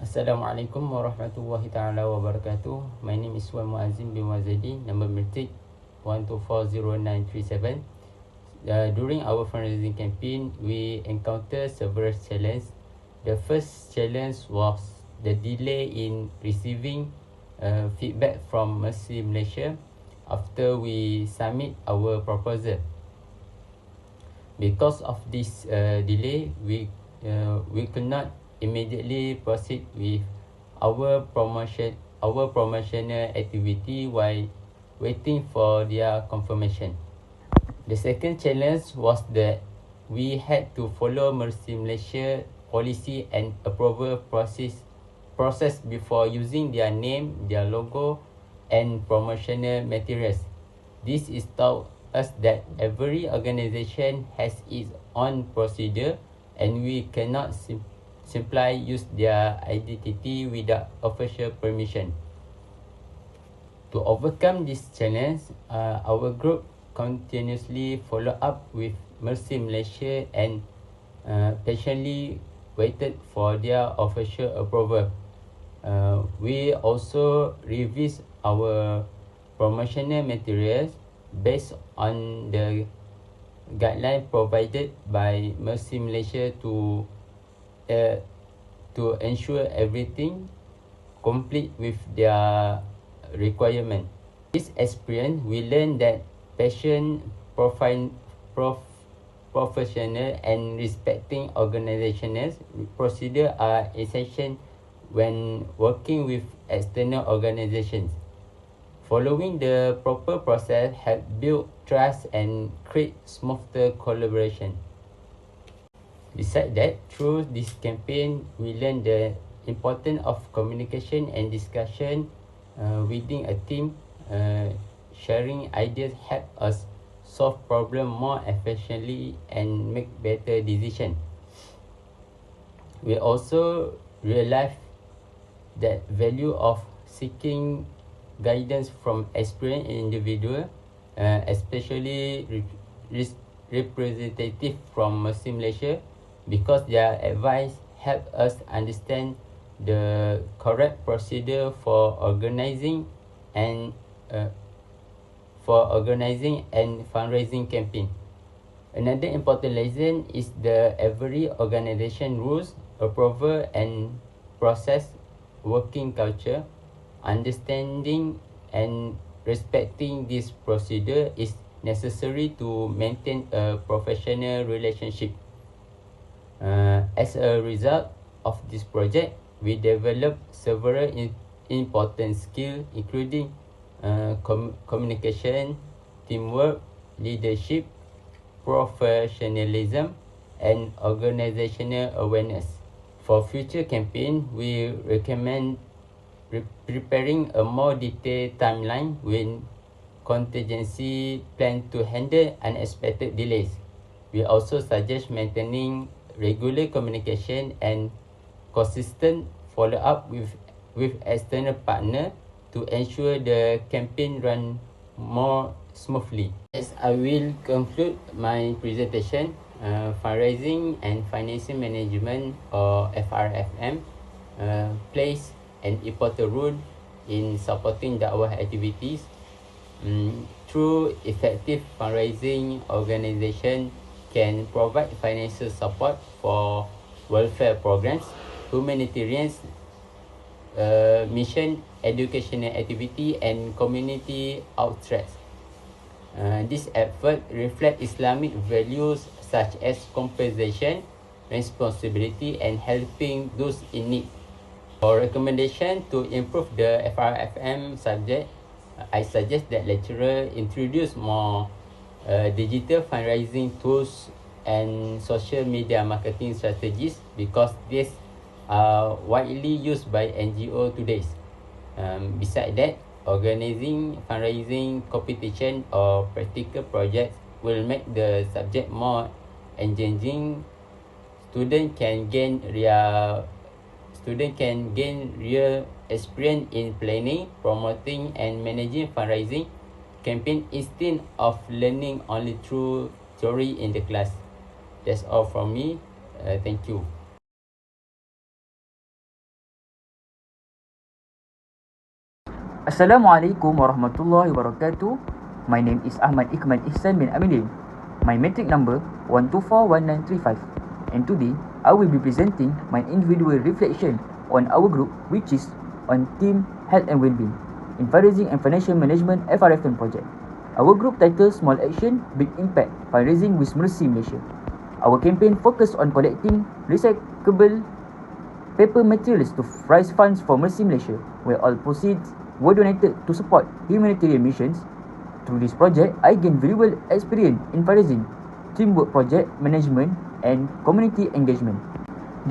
Assalamualaikum warahmatullahi ta'ala wabarakatuh. My name is Wan Muazzim bin Wazadi, number matric 1240937. During our fundraising campaign, we encountered several challenges. The first challenge was the delay in receiving feedback from Mercy Malaysia after we submit our proposal. Because of this delay, we could not immediately proceed with our promotional activity while waiting for their confirmation. The second challenge was that we had to follow Mercy Malaysia policy and approval process before using their name, their logo and promotional materials. This is taught us that every organization has its own procedure and we cannot simply use their identity without official permission. To overcome this challenge, our group continuously follow up with Mercy Malaysia and patiently waited for their official approval. We also revised our promotional materials based on the guideline provided by Mercy Malaysia to ensure everything complete with their requirement. This experience, we learned that patient, professional and respecting organizational procedure are essential when working with external organizations. Following the proper process help build trust and create smoother collaboration. Besides that, through this campaign, we learned the importance of communication and discussion within a team. Sharing ideas help us solve problems more efficiently and make better decisions. We also realized that value of seeking guidance from experienced individuals, especially representative from Mercy Malaysia, because their advice help us understand the correct procedure for organizing and fundraising campaign. Another important lesson is the every organization rules, approval and process working culture. Understanding and respecting this procedure is necessary to maintain a professional relationship. As a result of this project, we developed several important skills, including communication, teamwork, leadership, professionalism, and organizational awareness. For future campaign, we recommend preparing a more detailed timeline with contingency plan to handle unexpected delays. We also suggest maintaining regular communication and consistent follow-up with external partner to ensure the campaign run more smoothly. As I will conclude my presentation, fundraising and financing management, or FRFM, plays an important role in supporting dakwah activities. Through effective fundraising, organization can provide financial support for welfare programs, humanitarian mission, educational activity, and community outreach. This effort reflect Islamic values such as compassion, responsibility, and helping those in need. For recommendation to improve the FRFM subject, I suggest that lecturer introduce more digital fundraising tools and social media marketing strategies, because these are widely used by NGO today. Besides that, organizing fundraising competition or practical projects will make the subject more engaging. Students can gain real experience in planning, promoting, and managing fundraising campaign instead of learning only through theory in the class. That's all from me. Thank you. Assalamualaikum warahmatullahi wabarakatuh. My name is Ahmad Ikmal Ihsan bin Amidin. My metric number 1241935. And today, I will be presenting my individual reflection on our group, which is on Team Health and Wellbeing in Fundraising and Financial Management FRFM project. Our group title Small Action, Big Impact, Fundraising with Mercy Malaysia. Our campaign focused on collecting recyclable paper materials to raise funds for Mercy Malaysia, where all proceeds were donated to support humanitarian missions. Through this project, I gained valuable experience in fundraising, teamwork, project management, and community engagement.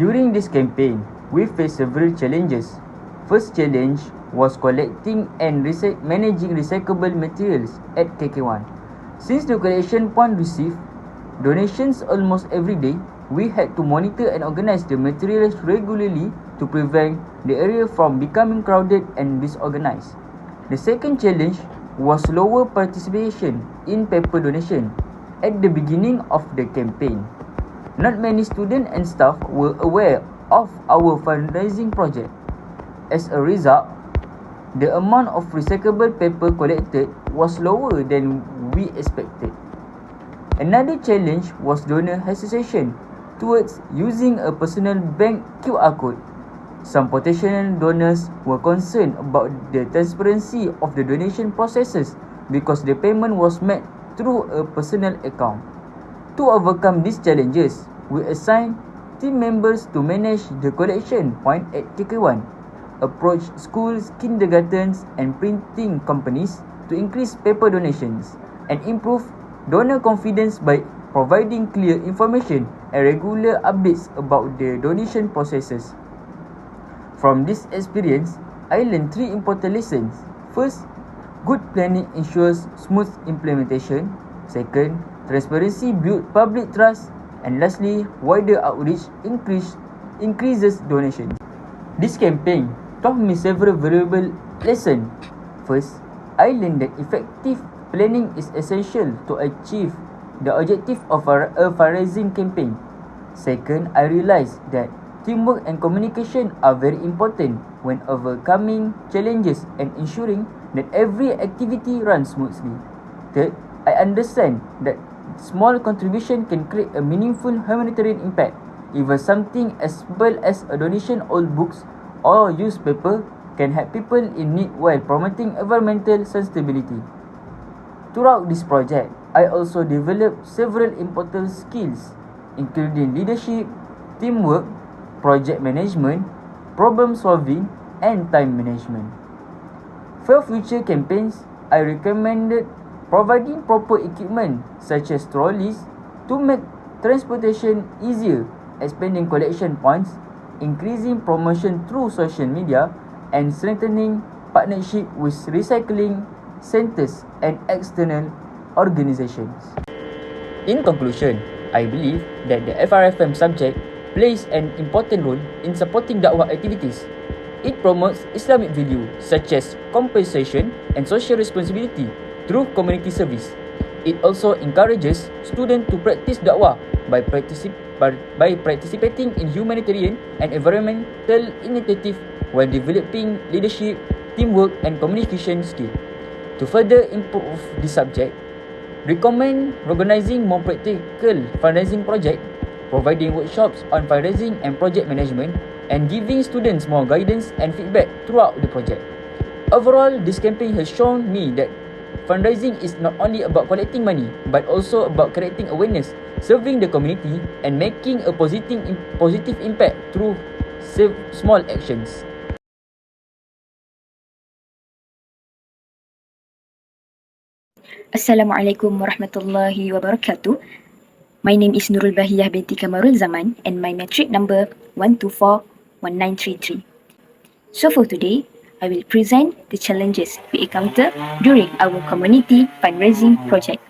During this campaign, we faced several challenges. First challenge was collecting and managing recyclable materials at KK1. Since the collection point received donations almost every day, we had to monitor and organize the materials regularly to prevent the area from becoming crowded and disorganized. The second challenge was lower participation in paper donation at the beginning of the campaign. Not many students and staff were aware of our fundraising project. As a result, the amount of recyclable paper collected was lower than we expected. Another challenge was donor hesitation towards using a personal bank QR code. Some potential donors were concerned about the transparency of the donation processes because the payment was made through a personal account. To overcome these challenges, we assigned team members to manage the collection point at KK1, approach schools, kindergartens, and printing companies to increase paper donations, and improve donor confidence by providing clear information and regular updates about the donation processes. From this experience, I learned 3 important lessons. First, good planning ensures smooth implementation. Second, transparency builds public trust. And lastly, wider outreach increases donations. This campaign taught me several valuable lessons. First, I learned that effective planning is essential to achieve the objective of a fundraising campaign. Second, I realized that teamwork and communication are very important when overcoming challenges and ensuring that every activity runs smoothly. Third, I understand that small contribution can create a meaningful humanitarian impact. Even something as simple as a donation of books or used paper can help people in need while promoting environmental sustainability. Throughout this project, I also developed several important skills, including leadership, teamwork, project management, problem solving, and time management. For future campaigns, I recommended providing proper equipment such as trolleys to make transportation easier, expanding collection points, increasing promotion through social media, and strengthening partnership with recycling centers and external organizations. In conclusion, I believe that the FRFM subject plays an important role in supporting dakwah activities. It promotes Islamic values such as compensation and social responsibility through community service. It also encourages students to practice dakwah by participating in humanitarian and environmental initiatives while developing leadership, teamwork, and communication skills. To further improve this subject, recommend organizing more practical fundraising projects, providing workshops on fundraising and project management, and giving students more guidance and feedback throughout the project. Overall, this campaign has shown me that fundraising is not only about collecting money, but also about creating awareness, serving the community, and making a positive impact through small actions. Assalamualaikum warahmatullahi wabarakatuh. My name is Nurul Bahiyah binti Kamarul Zaman and my metric number 1241933. So for today, I will present the challenges we encounter during our community fundraising project.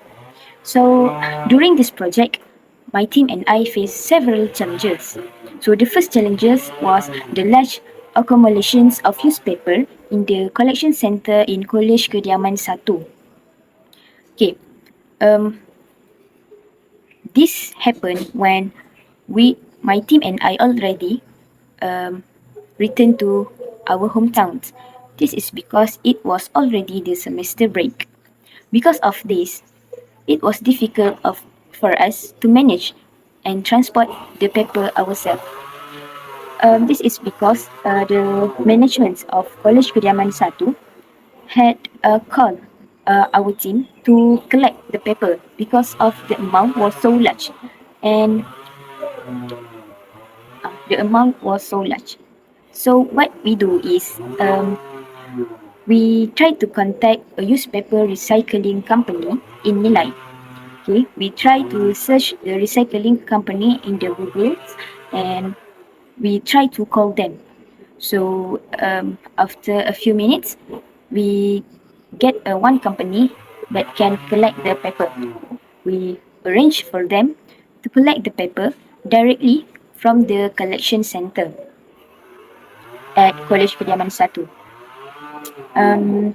So during this project, my team and I faced several challenges. So the first challenges was the large accumulations of newspaper in the collection center in College Kediaman 1. Okay, this happened when my team and I already returned to our hometowns. This is because it was already the semester break. Because of this, it was difficult for us to manage and transport the paper ourselves. This is because the management of College Kediaman 1 had called our team to collect the paper because of the amount was so large, and the amount was so large. So what we do is we try to contact a newspaper recycling company in Nilai. Okay, we try to search the recycling company in the Google, and we try to call them. So after a few minutes, we get one company that can collect the paper. We arrange for them to collect the paper directly from the collection center at College Kediaman 1. Um,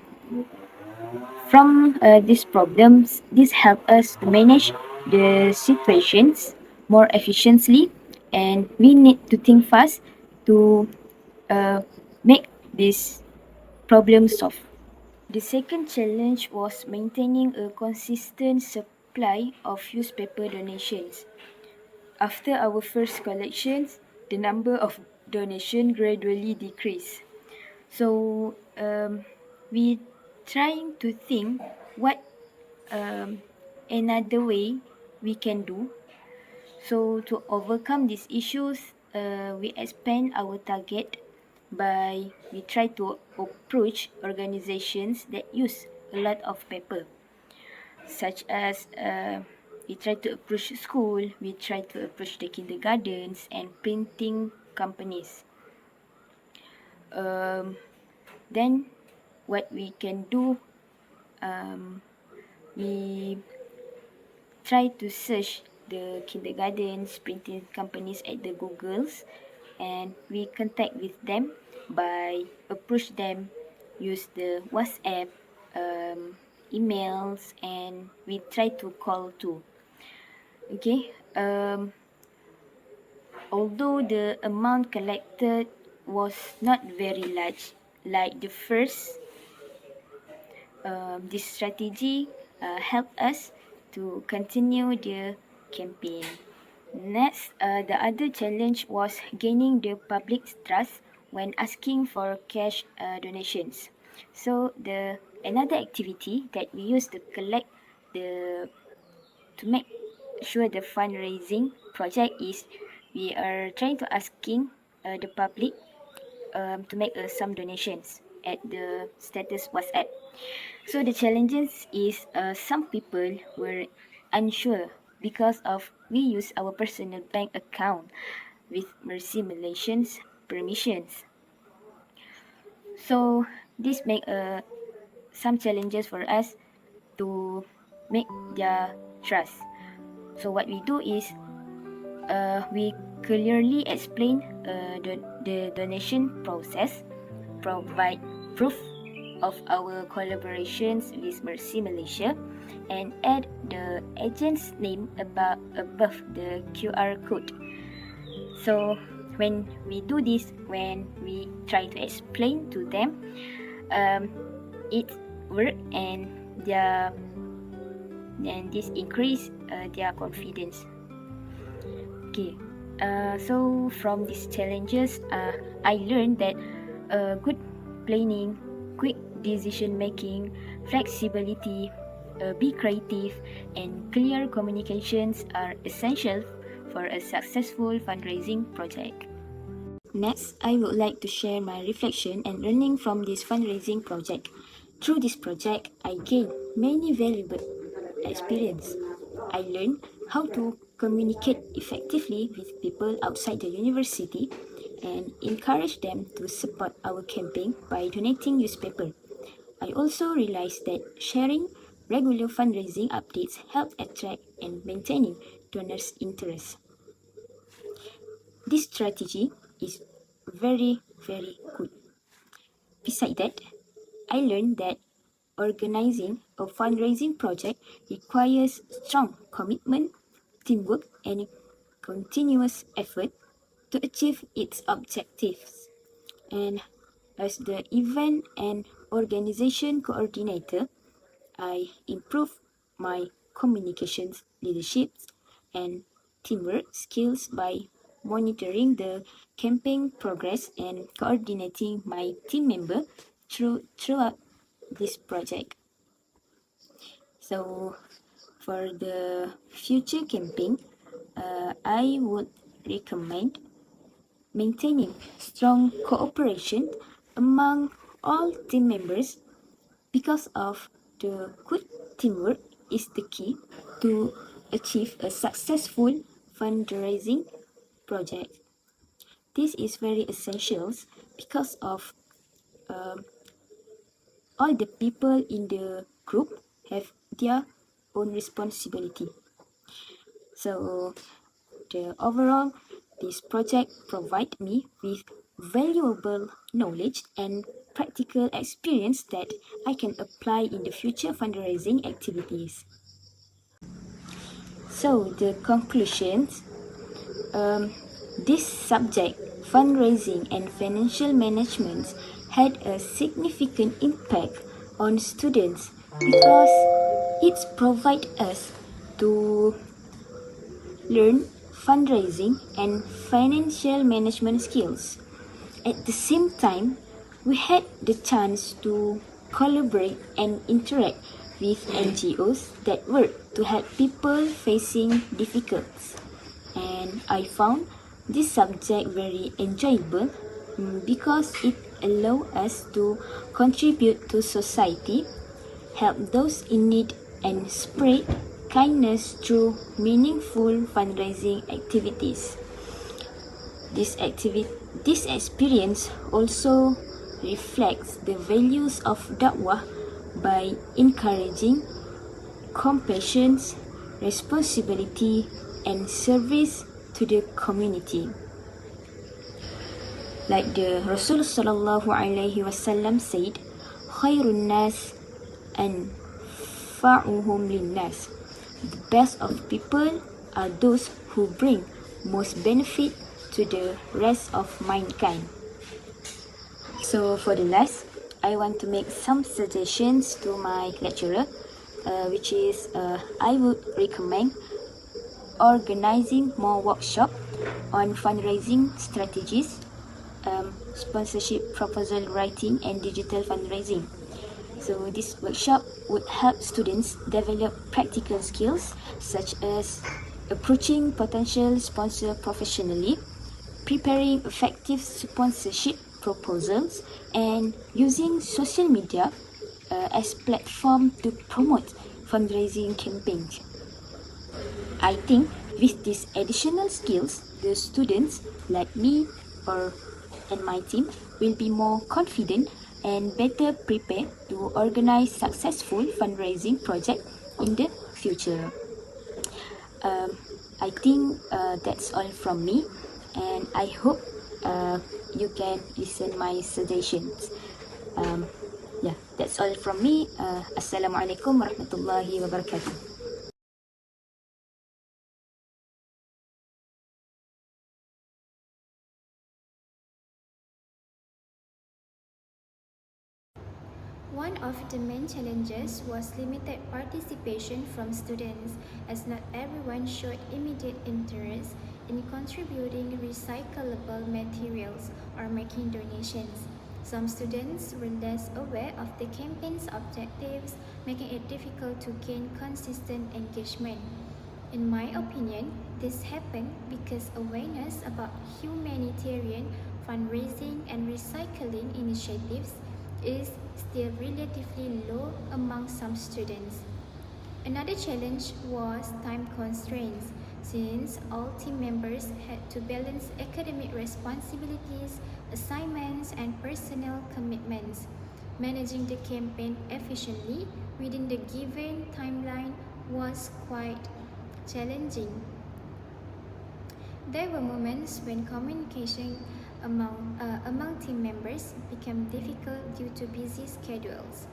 from these problems, this helps us to manage the situations more efficiently, and we need to think fast to make this problem solved. The second challenge was maintaining a consistent supply of newspaper donations. After our first collections, the number of donations gradually decreased. So we trying to think what another way we can do. So to overcome these issues, we expand our target by we try to approach organizations that use a lot of paper, such as we try to approach school, we try to approach the kindergartens and printing companies. Then what we can do, we try to search the kindergartens, printing companies at the Googles, and we contact with them by approach them, use the WhatsApp, emails, and we try to call too. Okay. Although the amount collected was not very large, like the first, this strategy helped us to continue the campaign. Next, the other challenge was gaining the public's trust when asking for cash donations. So the another activity that we use to collect the to make sure the fundraising project is we are trying to asking the public to make some donations at the status WhatsApp. So the challenges is some people were unsure because of we use our personal bank account with Mercy Malaysian's permissions. So this make some challenges for us to make their trust. So what we do is we clearly explain the donation process, provide proof of our collaborations with Mercy Malaysia, and add the agent's name above the QR code. So when we do this, when we try to explain to them, it work and this increase their confidence. Okay, so from these challenges, I learned that good planning, quick decision making, flexibility, be creative, and clear communications are essential for a successful fundraising project. Next, I would like to share my reflection and learning from this fundraising project. Through this project, I gained many valuable experience. I learned how to communicate effectively with people outside the university and encourage them to support our campaign by donating newspaper. I also realized that sharing regular fundraising updates help attract and maintaining donors' interest. This strategy is very, very good. Besides that, I learned that organizing a fundraising project requires strong commitment, teamwork, and continuous effort to achieve its objectives. And As the event and organization coordinator, I improve my communications, leadership, and teamwork skills by monitoring the campaign progress and coordinating my team member throughout this project. So, for the future campaign, I would recommend maintaining strong cooperation among all team members because of the good teamwork is the key to achieve a successful fundraising project. This is very essential because of all the people in the group have their own responsibility. So overall, this project provide me with valuable knowledge and practical experience that I can apply in the future fundraising activities. So the conclusions, this subject, fundraising and financial management, had a significant impact on students because it provides us to learn fundraising and financial management skills. At the same time, we had the chance to collaborate and interact with NGOs that work to help people facing difficulties. And I found this subject very enjoyable because it allows us to contribute to society, help those in need, and spread kindness through meaningful fundraising activities. This experience also reflects the values of Da'wah by encouraging compassion, responsibility, and service to the community. Like the Rasul sallallahu alaihi wasallam said, "Khairun nas anfa'uhum linnas." The best of people are those who bring most benefit to the rest of mankind. So for the last, I want to make some suggestions to my lecturer, which is I would recommend organizing more workshop on fundraising strategies, sponsorship proposal writing, and digital fundraising. So this workshop would help students develop practical skills such as approaching potential sponsor professionally, preparing effective sponsorship proposals, and using social media as platform to promote fundraising campaigns. I think with these additional skills, the students like me and my team will be more confident and better prepared to organize successful fundraising project in the future. I think that's all from me, and I hope you can listen my suggestions. Yeah, that's all from me. Assalamualaikum warahmatullahi wabarakatuh. One of the main challenges was limited participation from students, as not everyone showed immediate interest in contributing recyclable materials or making donations. Some students were less aware of the campaign's objectives, making it difficult to gain consistent engagement. In my opinion, this happened because awareness about humanitarian fundraising and recycling initiatives is still relatively low among some students. Another challenge was time constraints, since all team members had to balance academic responsibilities, assignments, and personnel commitments. Managing the campaign efficiently within the given timeline was quite challenging. There were moments when communication among team members became difficult due to busy schedules.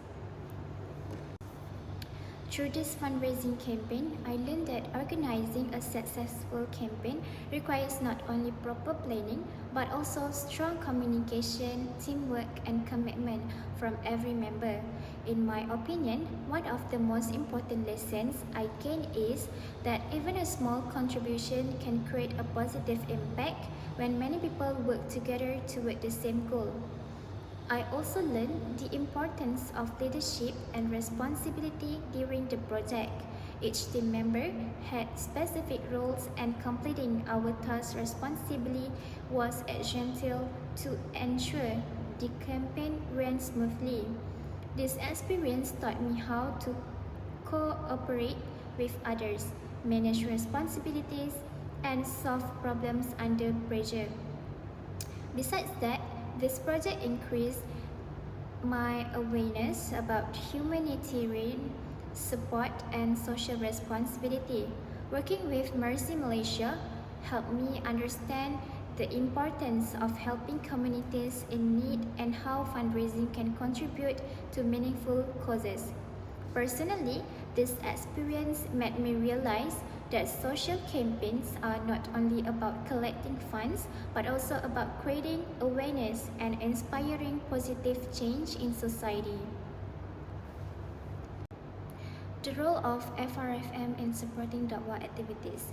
Through this fundraising campaign, I learned that organizing a successful campaign requires not only proper planning, but also strong communication, teamwork, and commitment from every member. In my opinion, one of the most important lessons I gained is that even a small contribution can create a positive impact when many people work together toward the same goal. I also learned the importance of leadership and responsibility during the project. Each team member had specific roles, and completing our tasks responsibly was essential to ensure the campaign ran smoothly. This experience taught me how to cooperate with others, manage responsibilities, and solve problems under pressure. Besides that, this project increased my awareness about humanitarian support and social responsibility. Working with Mercy Malaysia helped me understand the importance of helping communities in need and how fundraising can contribute to meaningful causes. Personally, this experience made me realize that social campaigns are not only about collecting funds, but also about creating awareness and inspiring positive change in society. The role of FRFM in supporting dakwah activities.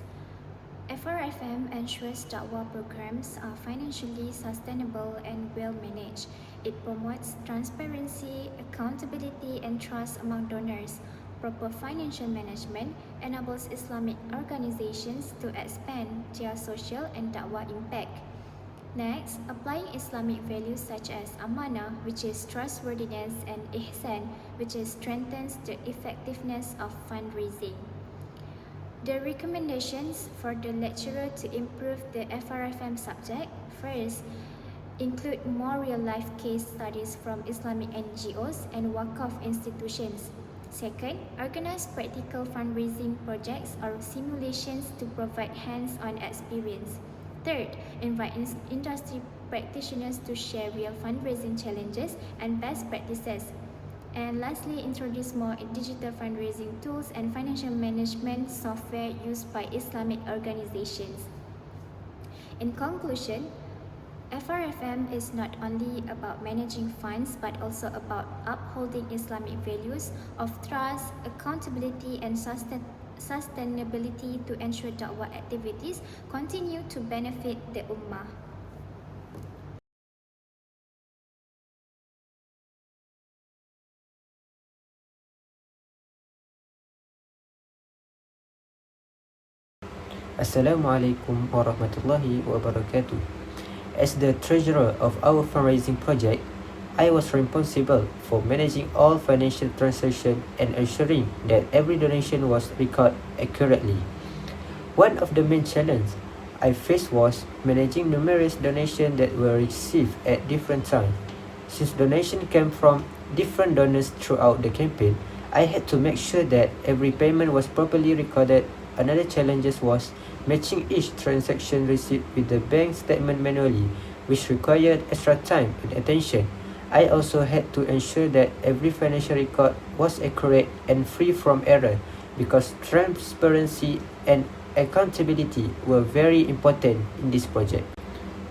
FRFM ensures dakwah programs are financially sustainable and well managed. It promotes transparency, accountability, and trust among donors. Proper financial management enables Islamic organizations to expand their social and dakwah impact. Next, applying Islamic values such as amanah, which is trustworthiness, and ihsan, which strengthens the effectiveness of fundraising. The recommendations for the lecturer to improve the FRFM subject: first, include more real-life case studies from Islamic NGOs and Waqaf institutions. Second, organize practical fundraising projects or simulations to provide hands-on experience. Third, invite industry practitioners to share real fundraising challenges and best practices. And lastly, introduce more digital fundraising tools and financial management software used by Islamic organizations. In conclusion, FRFM is not only about managing funds but also about upholding Islamic values of trust, accountability, and sustainability to ensure dakwah activities continue to benefit the Ummah. Assalamualaikum warahmatullahi wabarakatuh. As the treasurer of our fundraising project, I was responsible for managing all financial transactions and ensuring that every donation was recorded accurately. One of the main challenges I faced was managing numerous donations that were received at different times. Since donations came from different donors throughout the campaign, I had to make sure that every payment was properly recorded. Another challenge was matching each transaction receipt with the bank statement manually, which required extra time and attention. I also had to ensure that every financial record was accurate and free from error, because transparency and accountability were very important in this project.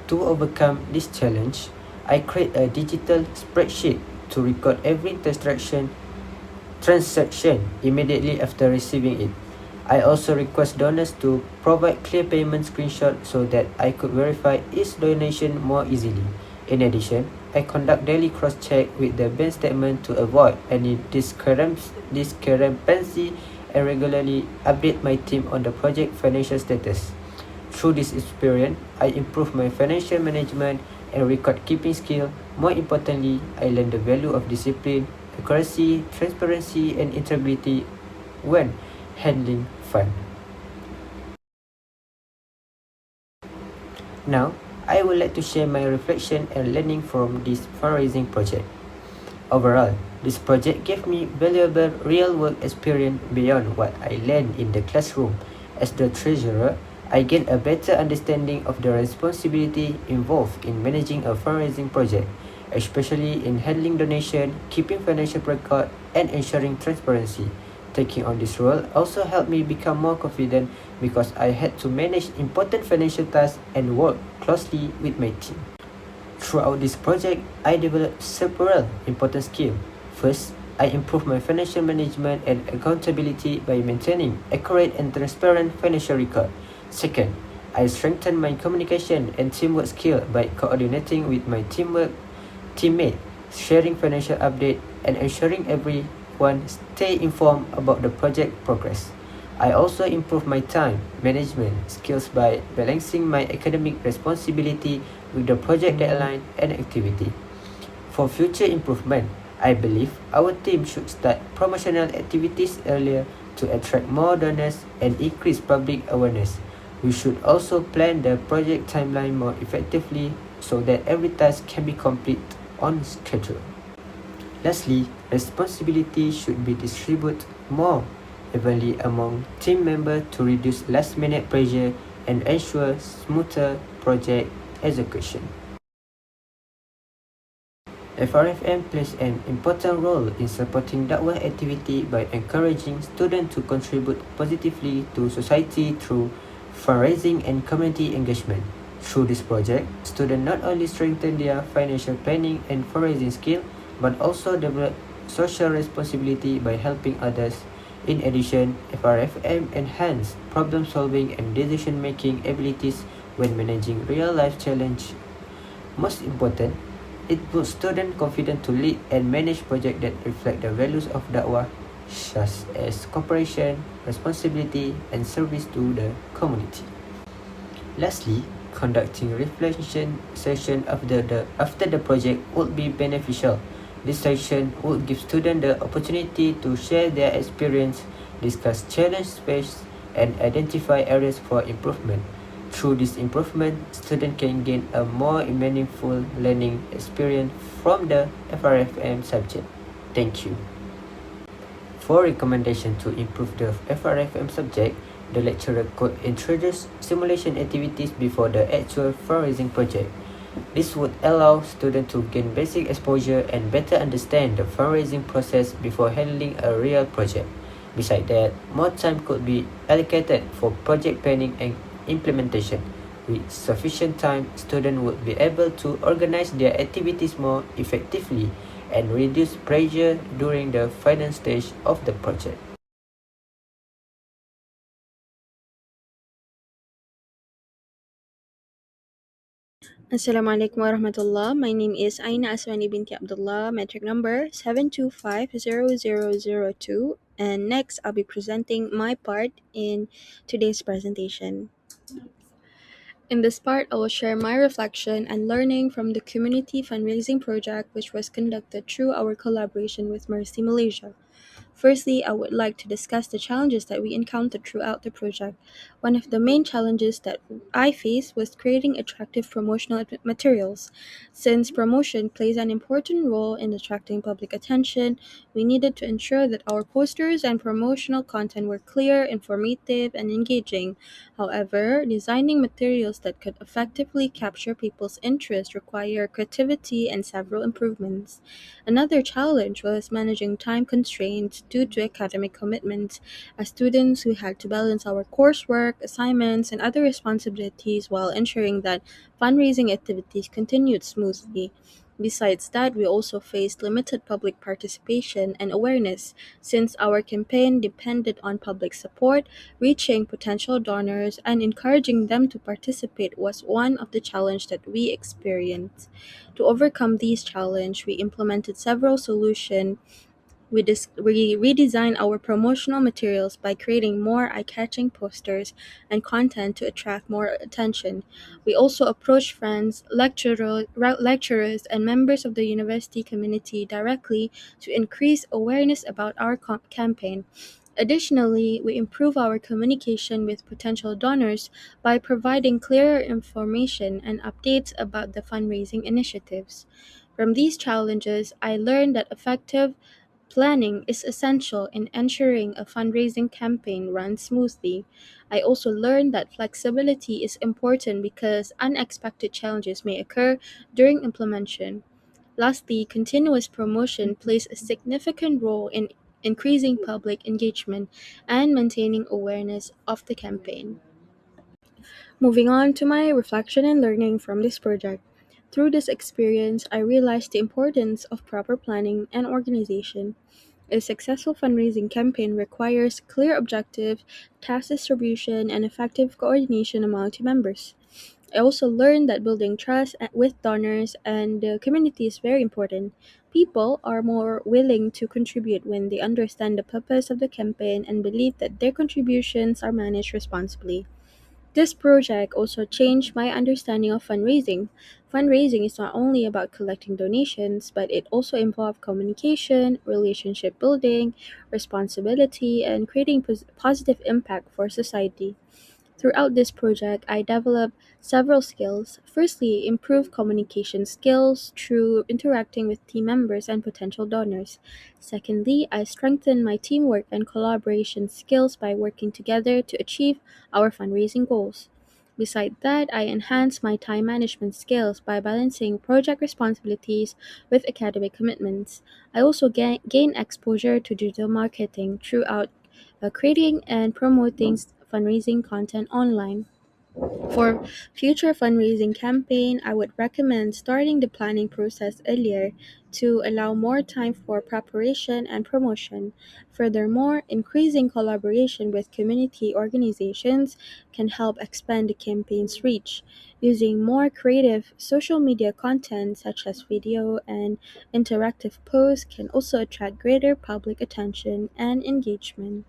To overcome this challenge, I created a digital spreadsheet to record every transaction immediately after receiving it. I also request donors to provide clear payment screenshots so that I could verify each donation more easily. In addition, I conduct daily cross-check with the bank statement to avoid any discrepancy and regularly update my team on the project financial status. Through this experience, I improved my financial management and record-keeping skill. More importantly, I learned the value of discipline, accuracy, transparency, and integrity when handling fund. Now, I would like to share my reflection and learning from this fundraising project. Overall, this project gave me valuable real-world experience beyond what I learned in the classroom. As the treasurer, I gained a better understanding of the responsibility involved in managing a fundraising project, especially in handling donation, keeping financial record, and ensuring transparency. Taking on this role also helped me become more confident because I had to manage important financial tasks and work closely with my team. Throughout this project, I developed several important skills. First, I improved my financial management and accountability by maintaining accurate and transparent financial record. Second, I strengthened my communication and teamwork skill by coordinating with my teammate, sharing financial update, and ensuring everyone stay informed about the project progress. I also improved my time management skills by balancing my academic responsibility with the project deadline and activity. For future improvement, I believe our team should start promotional activities earlier to attract more donors and increase public awareness. We should also plan the project timeline more effectively so that every task can be complete on schedule. Lastly, responsibility should be distributed more evenly among team members to reduce last-minute pressure and ensure smoother project execution. FRFM plays an important role in supporting dakwah activity by encouraging students to contribute positively to society through fundraising and community engagement. Through this project, students not only strengthen their financial planning and fundraising skill, but also develop social responsibility by helping others. In addition, FRFM enhance problem-solving and decision-making abilities when managing real-life challenges. Most important, it puts students confident to lead and manage projects that reflect the values of Dakwah, such as cooperation, responsibility, and service to the community. Lastly, conducting reflection session after the project would be beneficial. This session would give students the opportunity to share their experience, discuss challenges faced, and identify areas for improvement. Through this improvement, students can gain a more meaningful learning experience from the FRFM subject. Thank you. For recommendation to improve the FRFM subject, the lecturer could introduce simulation activities before the actual fundraising project. This would allow students to gain basic exposure and better understand the fundraising process before handling a real project. Besides that, more time could be allocated for project planning and implementation. With sufficient time, students would be able to organize their activities more effectively and reduce pressure during the final stage of the project. Assalamualaikum warahmatullah. My name is Aina Aswani binti Abdullah, metric number 7250002. And next, I'll be presenting my part in today's presentation. In this part, I will share my reflection and learning from the community fundraising project, which was conducted through our collaboration with Mercy Malaysia. Firstly, I would like to discuss the challenges that we encountered throughout the project. One of the main challenges that I faced was creating attractive promotional materials. Since promotion plays an important role in attracting public attention, we needed to ensure that our posters and promotional content were clear, informative, and engaging. However, designing materials that could effectively capture people's interest require creativity and several improvements. Another challenge was managing time constraints due to academic commitments, as students who had to balance our coursework, assignments, and other responsibilities while ensuring that fundraising activities continued smoothly. Besides that, we also faced limited public participation and awareness since our campaign depended on public support. Reaching potential donors and encouraging them to participate was one of the challenges that we experienced. To overcome these challenges, we implemented several solutions. We redesigned our promotional materials by creating more eye-catching posters and content to attract more attention. We also approached friends, lecturers, and members of the university community directly to increase awareness about our campaign. Additionally, we improve our communication with potential donors by providing clearer information and updates about the fundraising initiatives. From these challenges, I learned that effective planning is essential in ensuring a fundraising campaign runs smoothly. I also learned that flexibility is important because unexpected challenges may occur during implementation. Lastly, continuous promotion plays a significant role in increasing public engagement, and maintaining awareness of the campaign. Moving on to my reflection and learning from this project. Through this experience, I realized the importance of proper planning and organization. A successful fundraising campaign requires clear objective, task distribution, and effective coordination among team members. I also learned that building trust with donors and the community is very important. People are more willing to contribute when they understand the purpose of the campaign and believe that their contributions are managed responsibly. This project also changed my understanding of fundraising. Fundraising is not only about collecting donations, but it also involves communication, relationship building, responsibility, and creating positive impact for society. Throughout this project, I developed several skills. Firstly, improved communication skills through interacting with team members and potential donors. Secondly, I strengthened my teamwork and collaboration skills by working together to achieve our fundraising goals. Beside that, I enhanced my time management skills by balancing project responsibilities with academic commitments. I also gained exposure to digital marketing throughout creating and promoting fundraising content online. For future fundraising campaign, I would recommend starting the planning process earlier to allow more time for preparation and promotion. Furthermore, increasing collaboration with community organizations can help expand the campaign's reach. Using more creative social media content such as video and interactive posts can also attract greater public attention and engagement.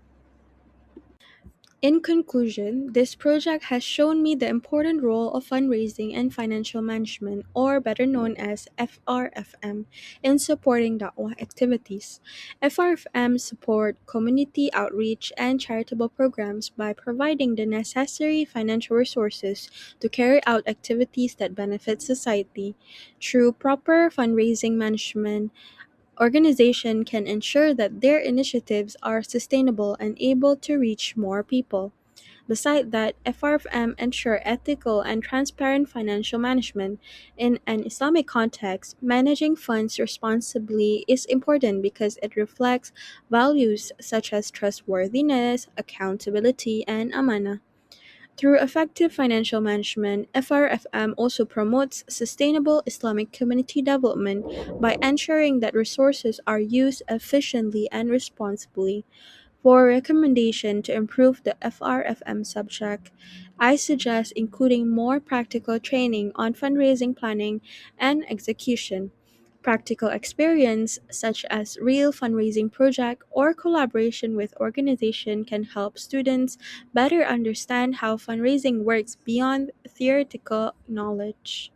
In conclusion, this project has shown me the important role of fundraising and financial management, or better known as FRFM, in supporting Da'wah activities. FRFM support community outreach and charitable programs by providing the necessary financial resources to carry out activities that benefit society. Through proper fundraising management, organization can ensure that their initiatives are sustainable and able to reach more people. Beside that, FRFM ensure ethical and transparent financial management. In an Islamic context, managing funds responsibly is important because it reflects values such as trustworthiness, accountability, and amana. Through effective financial management, FRFM also promotes sustainable Islamic community development by ensuring that resources are used efficiently and responsibly. For recommendation to improve the FRFM subject, I suggest including more practical training on fundraising planning and execution. Practical experience, such as real fundraising project or collaboration with organization, can help students better understand how fundraising works beyond theoretical knowledge.